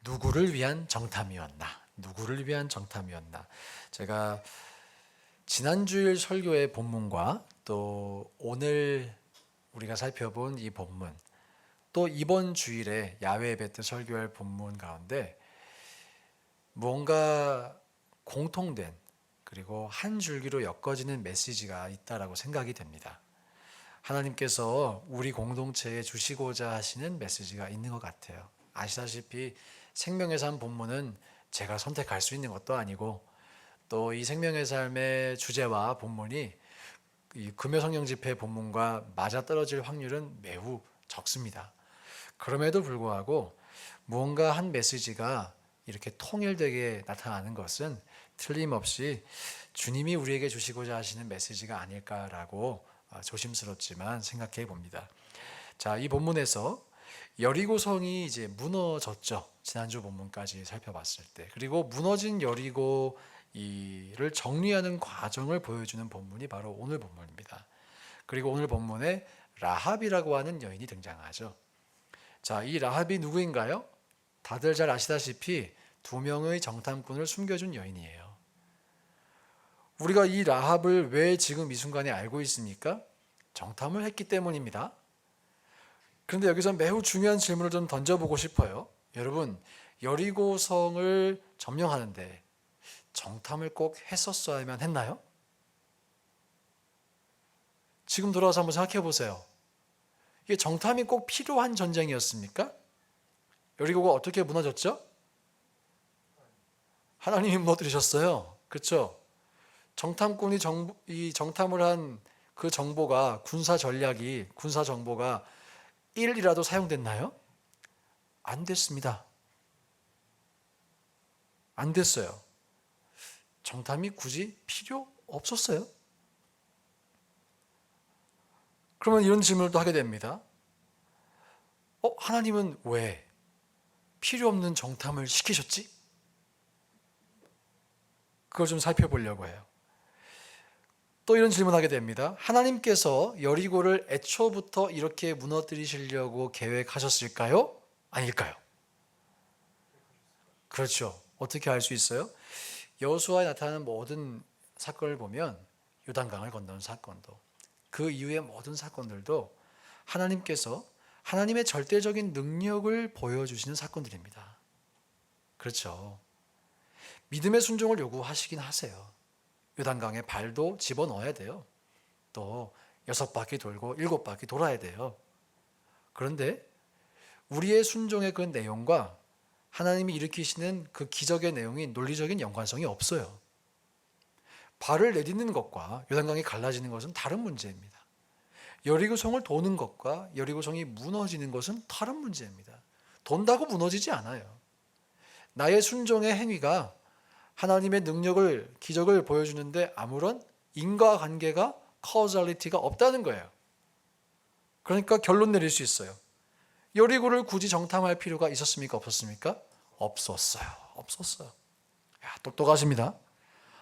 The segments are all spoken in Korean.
누구를 위한 정탐이었나? 누구를 위한 정탐이었나? 제가 지난주일 설교의 본문과 또 오늘 우리가 살펴본 이 본문, 또 이번 주일에 야외 예배 때 설교할 본문 가운데 무언가 공통된 그리고 한 줄기로 엮어지는 메시지가 있다라고 생각이 됩니다. 하나님께서 우리 공동체에 주시고자 하시는 메시지가 있는 것 같아요. 아시다시피 생명의 삶 본문은 제가 선택할 수 있는 것도 아니고 또 이 생명의 삶의 주제와 본문이 이 금요성령 집회 본문과 맞아떨어질 확률은 매우 적습니다. 그럼에도 불구하고 무언가 한 메시지가 이렇게 통일되게 나타나는 것은 틀림없이 주님이 우리에게 주시고자 하시는 메시지가 아닐까라고 조심스럽지만 생각해 봅니다. 자, 이 본문에서 여리고성이 이제 무너졌죠. 지난주 본문까지 살펴봤을 때. 그리고 무너진 여리고를 정리하는 과정을 보여주는 본문이 바로 오늘 본문입니다. 그리고 오늘 본문에 라합이라고 하는 여인이 등장하죠. 자, 이 라합이 누구인가요? 다들 잘 아시다시피 두 명의 정탐꾼을 숨겨준 여인이에요. 우리가 이 라합을 왜 지금 이 순간에 알고 있습니까? 정탐을 했기 때문입니다. 그런데 여기서 매우 중요한 질문을 좀 던져보고 싶어요. 여러분, 여리고성을 점령하는데 정탐을 꼭 했었어야만 했나요? 지금 돌아와서 한번 생각해 보세요. 이게 정탐이 꼭 필요한 전쟁이었습니까? 여리고가 어떻게 무너졌죠? 하나님이 무너뜨리셨어요. 그렇죠? 정탐꾼이 이 정탐을 한 그 정보가 군사 정보가 1이라도 사용됐나요? 안 됐습니다. 안 됐어요. 정탐이 굳이 필요 없었어요. 그러면 이런 질문을 또 하게 됩니다. 하나님은 왜 필요 없는 정탐을 시키셨지? 그걸 좀 살펴보려고 해요. 또 이런 질문하게 됩니다. 하나님께서 여리고를 애초부터 이렇게 무너뜨리시려고 계획하셨을까요? 아닐까요? 그렇죠. 어떻게 알 수 있어요? 여호수아에 나타나는 모든 사건을 보면 요단강을 건너는 사건도 그 이후의 모든 사건들도 하나님께서 하나님의 절대적인 능력을 보여주시는 사건들입니다. 그렇죠. 믿음의 순종을 요구하시긴 하세요. 요단강에 발도 집어넣어야 돼요. 또 6바퀴 돌고 7바퀴 돌아야 돼요. 그런데 우리의 순종의 그 내용과 하나님이 일으키시는 그 기적의 내용이 논리적인 연관성이 없어요. 발을 내딛는 것과 요단강이 갈라지는 것은 다른 문제입니다. 여리고성을 도는 것과 여리고성이 무너지는 것은 다른 문제입니다. 돈다고 무너지지 않아요. 나의 순종의 행위가 하나님의 능력을, 기적을 보여주는데 아무런 인과관계가 카우살리티가 없다는 거예요. 그러니까 결론 내릴 수 있어요. 여리고를 굳이 정탐할 필요가 있었습니까? 없었습니까? 없었어요. 야, 똑똑하십니다.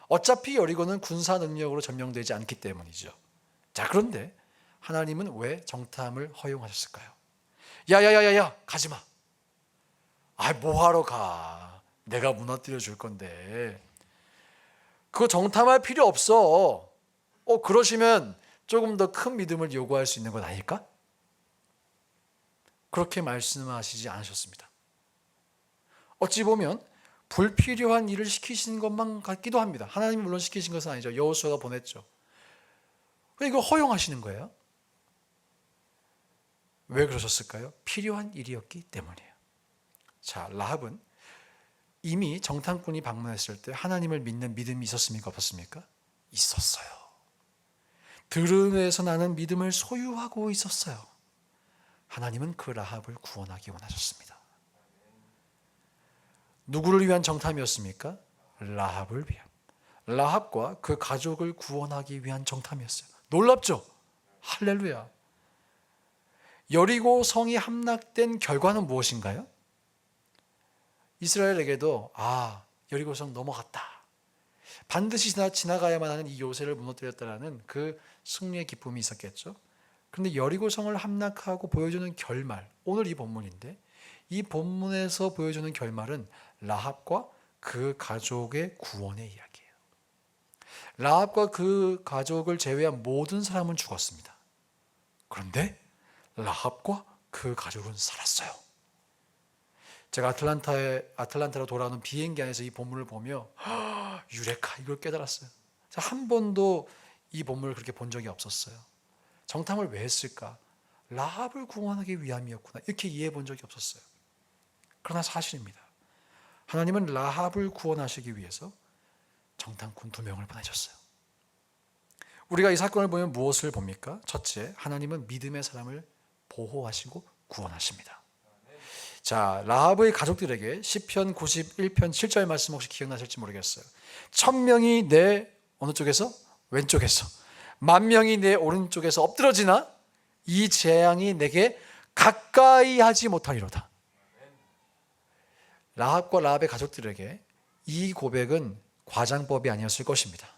어차피 여리고는 군사 능력으로 점령되지 않기 때문이죠. 자, 그런데 하나님은 왜 정탐을 허용하셨을까요? 야야야야야, 가지 마. 뭐하러 가? 내가 무너뜨려 줄 건데. 그거 정탐할 필요 없어. 그러시면 조금 더 큰 믿음을 요구할 수 있는 건 아닐까? 그렇게 말씀하시지 않으셨습니다. 어찌 보면 불필요한 일을 시키신 것만 같기도 합니다. 하나님이 물론 시키신 것은 아니죠. 여호수아가 보냈죠. 이거 허용하시는 거예요. 왜 그러셨을까요? 필요한 일이었기 때문이에요. 자, 라합은 이미 정탐꾼이 방문했을 때 하나님을 믿는 믿음이 있었습니까? 없었습니까? 있었어요. 들음에서 나는 믿음을 소유하고 있었어요. 하나님은 그 라합을 구원하기 원하셨습니다. 누구를 위한 정탐이었습니까? 라합을 위한. 라합과 그 가족을 구원하기 위한 정탐이었어요. 놀랍죠? 할렐루야. 여리고 성이 함락된 결과는 무엇인가요? 이스라엘에게도 여리고 성 넘어갔다. 반드시 지나가야만 하는 이 요새를 무너뜨렸다라는 그 승리의 기쁨이 있었겠죠. 그런데 여리고 성을 함락하고 보여주는 결말, 오늘 이 본문인데 이 본문에서 보여주는 결말은 라합과 그 가족의 구원의 이야기예요. 라합과 그 가족을 제외한 모든 사람은 죽었습니다. 그런데 라합과 그 가족은 살았어요. 제가 아틀란타로 돌아오는 비행기 안에서 이 본문을 보며 유레카, 이걸 깨달았어요. 한 번도 이 본문을 그렇게 본 적이 없었어요. 정탐을 왜 했을까? 라합을 구원하기 위함이었구나, 이렇게 이해해 본 적이 없었어요. 그러나 사실입니다. 하나님은 라합을 구원하시기 위해서 정탐꾼 2명을 보내셨어요. 우리가 이 사건을 보면 무엇을 봅니까? 첫째, 하나님은 믿음의 사람을 보호하시고 구원하십니다. 자, 라합의 가족들에게 시편 91편 7절 말씀 혹시 기억나실지 모르겠어요. 1000명이 내 어느 쪽에서? 왼쪽에서, 10,000명이 내 오른쪽에서 엎드러지나 이 재앙이 내게 가까이 하지 못하리로다. 라합과 라합의 가족들에게 이 고백은 과장법이 아니었을 것입니다.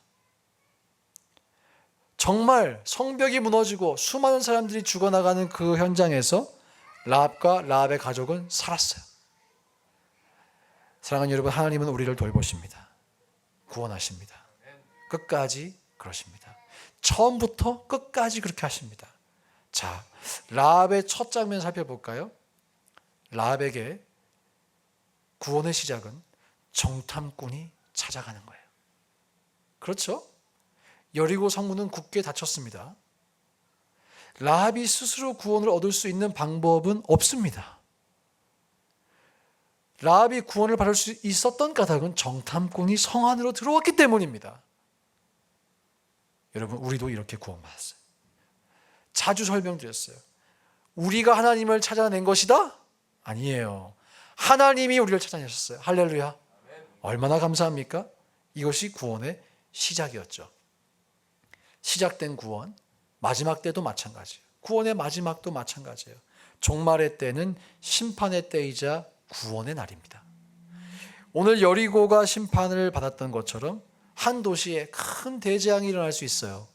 정말 성벽이 무너지고 수많은 사람들이 죽어나가는 그 현장에서 라합과 라합의 가족은 살았어요. 사랑하는 여러분, 하나님은 우리를 돌보십니다. 구원하십니다. 끝까지 그러십니다. 처음부터 끝까지 그렇게 하십니다. 자, 라합의 첫 장면 살펴볼까요? 라합에게 구원의 시작은 정탐꾼이 찾아가는 거예요. 그렇죠? 여리고 성문은 굳게 닫혔습니다. 라합이 스스로 구원을 얻을 수 있는 방법은 없습니다. 라합이 구원을 받을 수 있었던 까닭은 정탐꾼이 성 안으로 들어왔기 때문입니다. 여러분, 우리도 이렇게 구원받았어요. 자주 설명드렸어요. 우리가 하나님을 찾아낸 것이다? 아니에요. 하나님이 우리를 찾아내셨어요. 할렐루야. 얼마나 감사합니까? 이것이 구원의 시작이었죠. 시작된 구원, 마지막 때도 마찬가지예요. 구원의 마지막도 마찬가지예요. 종말의 때는 심판의 때이자 구원의 날입니다. 오늘 여리고가 심판을 받았던 것처럼 한 도시에 큰 대재앙이 일어날 수 있어요.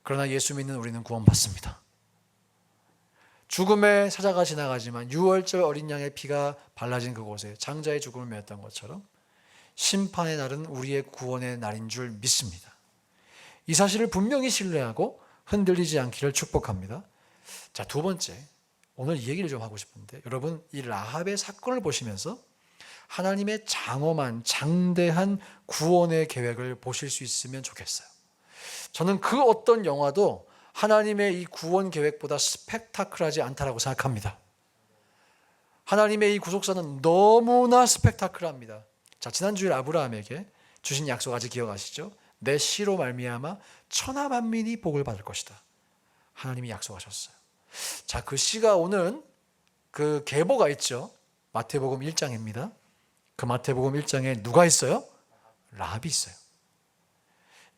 그러나 예수 믿는 우리는 구원받습니다. 죽음의 사자가 지나가지만 6월절 어린 양의 피가 발라진 그곳에 장자의 죽음을 메었던 것처럼 심판의 날은 우리의 구원의 날인 줄 믿습니다. 이 사실을 분명히 신뢰하고 흔들리지 않기를 축복합니다. 자, 두 번째, 오늘 이 얘기를 좀 하고 싶은데, 여러분, 이 라합의 사건을 보시면서 하나님의 장엄한 장대한 구원의 계획을 보실 수 있으면 좋겠어요. 저는 그 어떤 영화도 하나님의 이 구원 계획보다 스펙타클하지 않다라고 생각합니다. 하나님의 이 구속사는 너무나 스펙타클합니다. 자, 지난주에 아브라함에게 주신 약속 아직 기억하시죠? 내 씨로 말미암아 천하 만민이 복을 받을 것이다. 하나님이 약속하셨어요. 자, 그 씨가 오는 그 계보가 있죠. 마태복음 1장입니다. 그 마태복음 1장에 누가 있어요? 라합이 있어요.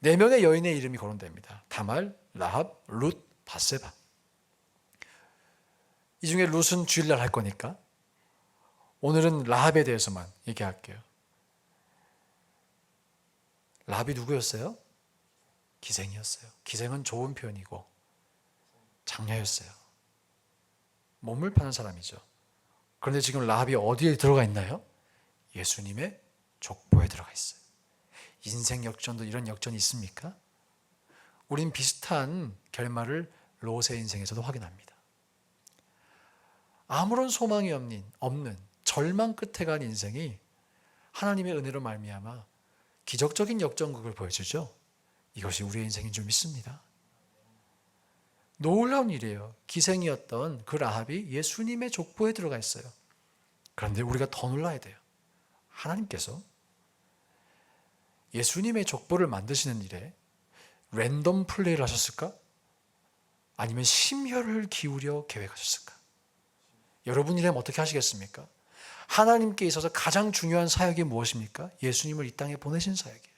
4명의 여인의 이름이 거론됩니다. 다말, 라합, 룻, 바세바. 이 중에 룻은 주일날 할 거니까 오늘은 라합에 대해서만 얘기할게요. 라합이 누구였어요? 기생이었어요. 기생은 좋은 표현이고 장녀였어요. 몸을 파는 사람이죠. 그런데 지금 라합이 어디에 들어가 있나요? 예수님의 족보에 들어가 있어요. 인생 역전도 이런 역전이 있습니까? 우린 비슷한 결말을 롯의 인생에서도 확인합니다. 아무런 소망이 없는 절망 끝에 간 인생이 하나님의 은혜로 말미암아 기적적인 역전극을 보여주죠. 이것이 우리의 인생인 줄 믿습니다. 놀라운 일이에요. 기생이었던 그 라합이 예수님의 족보에 들어가 있어요. 그런데 우리가 더 놀라야 돼요. 하나님께서 예수님의 족보를 만드시는 일에 랜덤 플레이를 하셨을까? 아니면 심혈을 기울여 계획하셨을까? 여러분이라면 어떻게 하시겠습니까? 하나님께 있어서 가장 중요한 사역이 무엇입니까? 예수님을 이 땅에 보내신 사역이에요.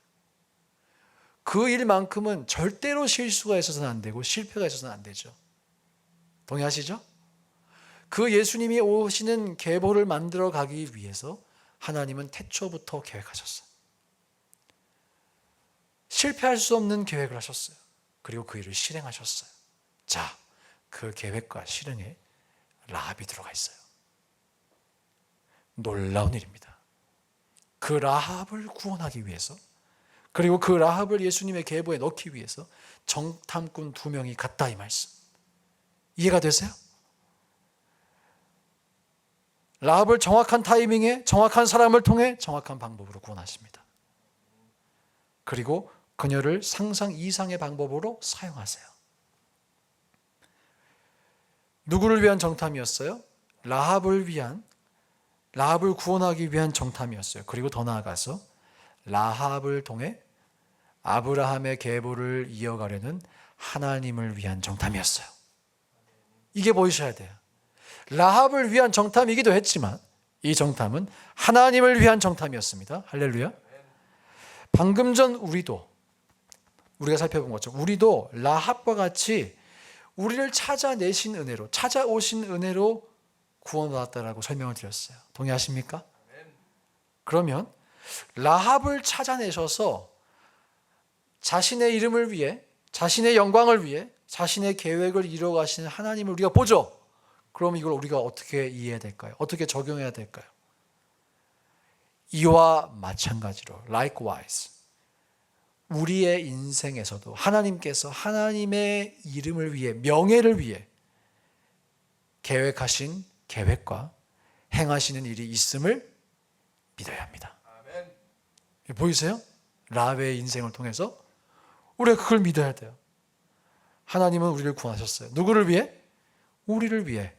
그 일만큼은 절대로 실수가 있어서는 안 되고 실패가 있어서는 안 되죠. 동의하시죠? 그 예수님이 오시는 계보를 만들어 가기 위해서 하나님은 태초부터 계획하셨어요. 실패할 수 없는 계획을 하셨어요. 그리고 그 일을 실행하셨어요. 자, 그 계획과 실행에 라합이 들어가 있어요. 놀라운 일입니다. 그 라합을 구원하기 위해서, 그리고 그 라합을 예수님의 계보에 넣기 위해서 정탐꾼 2명이 갔다, 이 말씀. 이해가 되세요? 라합을 정확한 타이밍에 정확한 사람을 통해 정확한 방법으로 구원하십니다. 그리고 그녀를 상상 이상의 방법으로 사용하세요. 누구를 위한 정탐이었어요? 라합을 구원하기 위한 정탐이었어요. 그리고 더 나아가서 라합을 통해 아브라함의 계보를 이어가려는 하나님을 위한 정탐이었어요. 이게 보이셔야 돼요. 라합을 위한 정탐이기도 했지만 이 정탐은 하나님을 위한 정탐이었습니다. 할렐루야. 방금 전 우리가 살펴본 것처럼 우리도 라합과 같이 우리를 찾아오신 은혜로 구원받았다라고 설명을 드렸어요. 동의하십니까? 그러면 라합을 찾아내셔서 자신의 이름을 위해, 자신의 영광을 위해, 자신의 계획을 이루어가시는 하나님을 우리가 보죠. 그럼 이걸 우리가 어떻게 이해해야 될까요? 어떻게 적용해야 될까요? 이와 마찬가지로 likewise 우리의 인생에서도 하나님께서 하나님의 이름을 위해, 명예를 위해 계획하신 계획과 행하시는 일이 있음을 믿어야 합니다. 아멘. 보이세요? 라합의 인생을 통해서 우리가 그걸 믿어야 돼요. 하나님은 우리를 구하셨어요. 누구를 위해? 우리를 위해.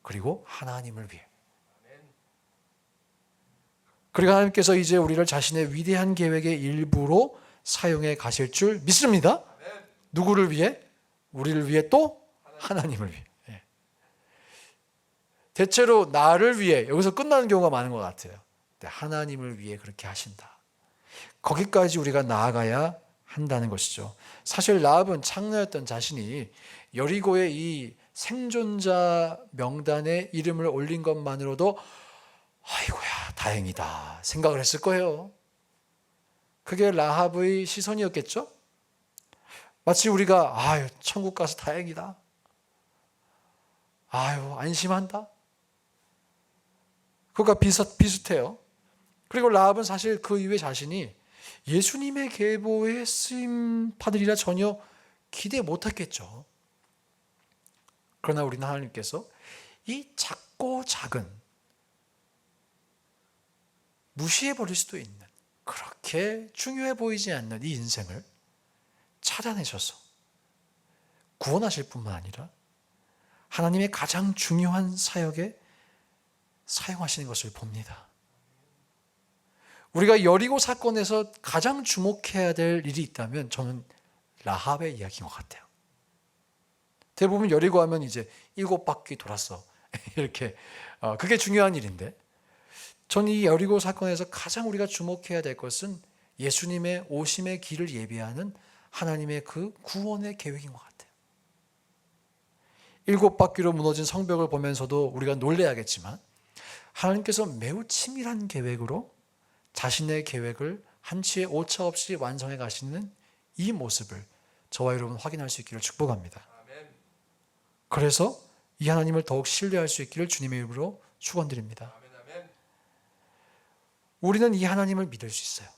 그리고 하나님을 위해. 그리고 하나님께서 이제 우리를 자신의 위대한 계획의 일부로 사용해 가실 줄 믿습니다. 누구를 위해? 우리를 위해, 또 하나님을 위해. 대체로 나를 위해 여기서 끝나는 경우가 많은 것 같아요. 하나님을 위해 그렇게 하신다. 거기까지 우리가 나아가야 한다는 것이죠. 사실 라합은 창녀였던 자신이 여리고의 이 생존자 명단에 이름을 올린 것만으로도 아이고야 다행이다 생각을 했을 거예요. 그게 라합의 시선이었겠죠? 마치 우리가 아유 천국 가서 다행이다, 아유 안심한다, 그거가 비슷해요. 그리고 라합은 사실 그 이후에 자신이 예수님의 계보에 쓰임 받으리라 전혀 기대 못했겠죠. 그러나 우리는 하나님께서 이 작고 작은, 무시해버릴 수도 있는, 그렇게 중요해 보이지 않는 이 인생을 찾아내셔서 구원하실 뿐만 아니라 하나님의 가장 중요한 사역에 사용하시는 것을 봅니다. 우리가 여리고 사건에서 가장 주목해야 될 일이 있다면 저는 라합의 이야기인 것 같아요. 대부분 여리고 하면 이제 7바퀴 돌았어 이렇게 그게 중요한 일인데, 저는 이 여리고 사건에서 가장 우리가 주목해야 될 것은 예수님의 오심의 길을 예비하는 하나님의 그 구원의 계획인 것 같아요. 7바퀴로 무너진 성벽을 보면서도 우리가 놀라야겠지만 하나님께서 매우 치밀한 계획으로 자신의 계획을 한치의 오차 없이 완성해 가시는 이 모습을 저와 여러분 확인할 수 있기를 축복합니다. 그래서 이 하나님을 더욱 신뢰할 수 있기를 주님의 이름으로 축원드립니다. 우리는 이 하나님을 믿을 수 있어요.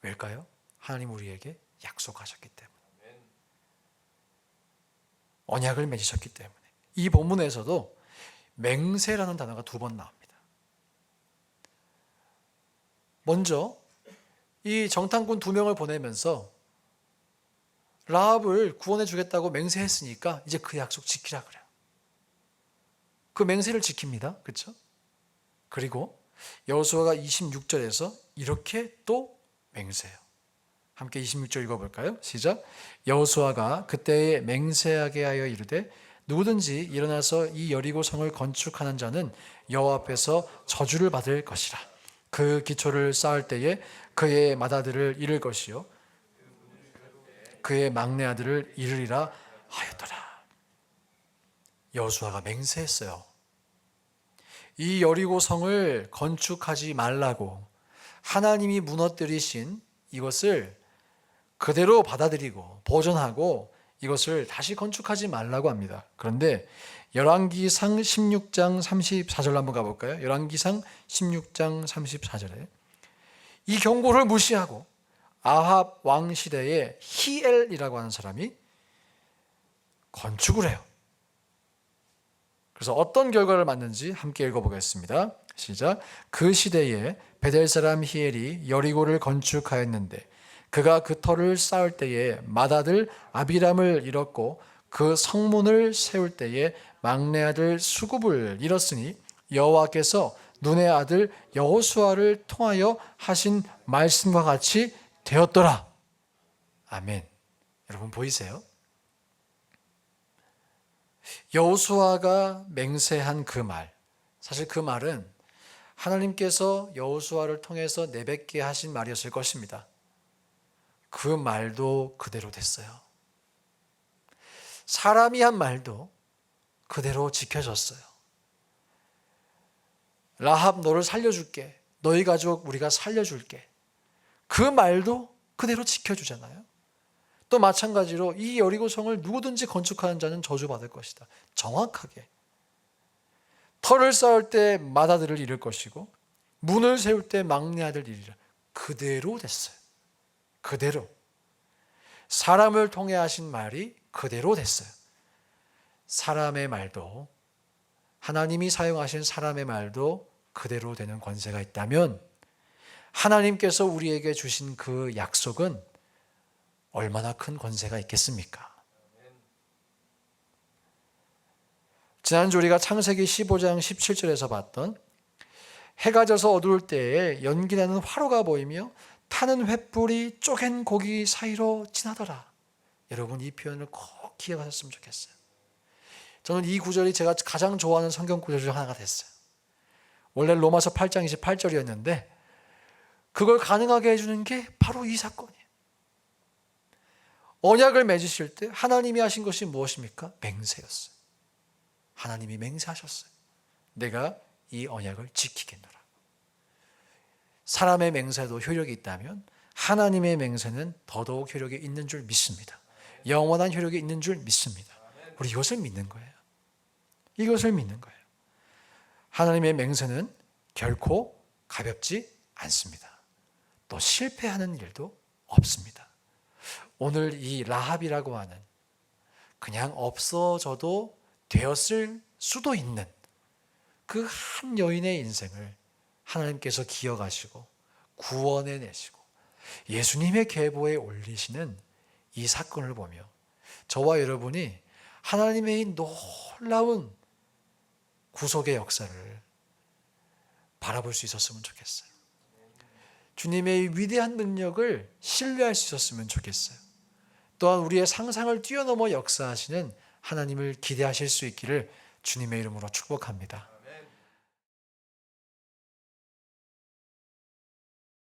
왜일까요? 하나님 우리에게 약속하셨기 때문에, 언약을 맺으셨기 때문에. 이 본문에서도 맹세라는 단어가 2번 나옵니다. 먼저 이 정탐꾼 2명을 보내면서 라합을 구원해 주겠다고 맹세했으니까 이제 그 약속 지키라 그래요. 그 맹세를 지킵니다. 그렇죠? 그리고 여호수아가 26절에서 이렇게 또 맹세해요. 함께 26절 읽어볼까요? 시작. 여호수아가 그때에 맹세하게 하여 이르되 누구든지 일어나서 이 여리고 성을 건축하는 자는 여호와 앞에서 저주를 받을 것이라. 그 기초를 쌓을 때에 그의 맏아들을 잃을 것이요 그의 막내 아들을 잃으리라 하였더라. 여호수아가 맹세했어요. 이 여리고 성을 건축하지 말라고, 하나님이 무너뜨리신 이것을 그대로 받아들이고 보존하고 이것을 다시 건축하지 말라고 합니다. 그런데 열왕기상 16장 34절로 한번 가볼까요? 열왕기상 16장 34절에 이 경고를 무시하고 아합 왕 시대에 히엘이라고 하는 사람이 건축을 해요. 그래서 어떤 결과를 맞는지 함께 읽어보겠습니다. 시작. 그 시대에 베델 사람 히엘이 여리고를 건축하였는데 그가 그 터를 쌓을 때에 맏아들 아비람을 잃었고 그 성문을 세울 때에 막내 아들 수굽을 잃었으니 여호와께서 눈의 아들 여호수아를 통하여 하신 말씀과 같이 되었더라. 아멘. 여러분 보이세요? 여호수아가 맹세한 그 말, 사실 그 말은 하나님께서 여호수아를 통해서 내뱉게 하신 말이었을 것입니다. 그 말도 그대로 됐어요. 사람이 한 말도 그대로 지켜졌어요. 라합 너를 살려줄게. 너희 가족 우리가 살려줄게. 그 말도 그대로 지켜주잖아요. 또 마찬가지로 이 여리고성을 누구든지 건축하는 자는 저주받을 것이다. 정확하게. 터를 쌓을 때 맏아들을 잃을 것이고 문을 세울 때 막내 아들을 잃으리라. 그대로 됐어요. 그대로. 사람을 통해 하신 말이 그대로 됐어요. 사람의 말도, 하나님이 사용하신 사람의 말도 그대로 되는 권세가 있다면 하나님께서 우리에게 주신 그 약속은 얼마나 큰 권세가 있겠습니까? 지난주 우리가 창세기 15장 17절에서 봤던 해가 져서 어두울 때에 연기나는 화로가 보이며 타는 횃불이 쪼갠 고기 사이로 지나더라. 여러분 이 표현을 꼭 기억하셨으면 좋겠어요. 저는 이 구절이 제가 가장 좋아하는 성경 구절 중 하나가 됐어요. 원래 로마서 8장 28절이었는데 그걸 가능하게 해주는 게 바로 이 사건이에요. 언약을 맺으실 때 하나님이 하신 것이 무엇입니까? 맹세였어요. 하나님이 맹세하셨어요. 내가 이 언약을 지키겠노라. 사람의 맹세도 효력이 있다면 하나님의 맹세는 더더욱 효력이 있는 줄 믿습니다. 영원한 효력이 있는 줄 믿습니다. 우리 이것을 믿는 거예요. 이것을 믿는 거예요. 하나님의 맹세는 결코 가볍지 않습니다. 또 실패하는 일도 없습니다. 오늘 이 라합이라고 하는 그냥 없어져도 되었을 수도 있는 그 한 여인의 인생을 하나님께서 기억하시고 구원해 내시고 예수님의 계보에 올리시는 이 사건을 보며 저와 여러분이 하나님의 이 놀라운 구속의 역사를 바라볼 수 있었으면 좋겠어요. 주님의 위대한 능력을 신뢰할 수 있었으면 좋겠어요. 또한 우리의 상상을 뛰어넘어 역사하시는 하나님을 기대하실 수 있기를 주님의 이름으로 축복합니다.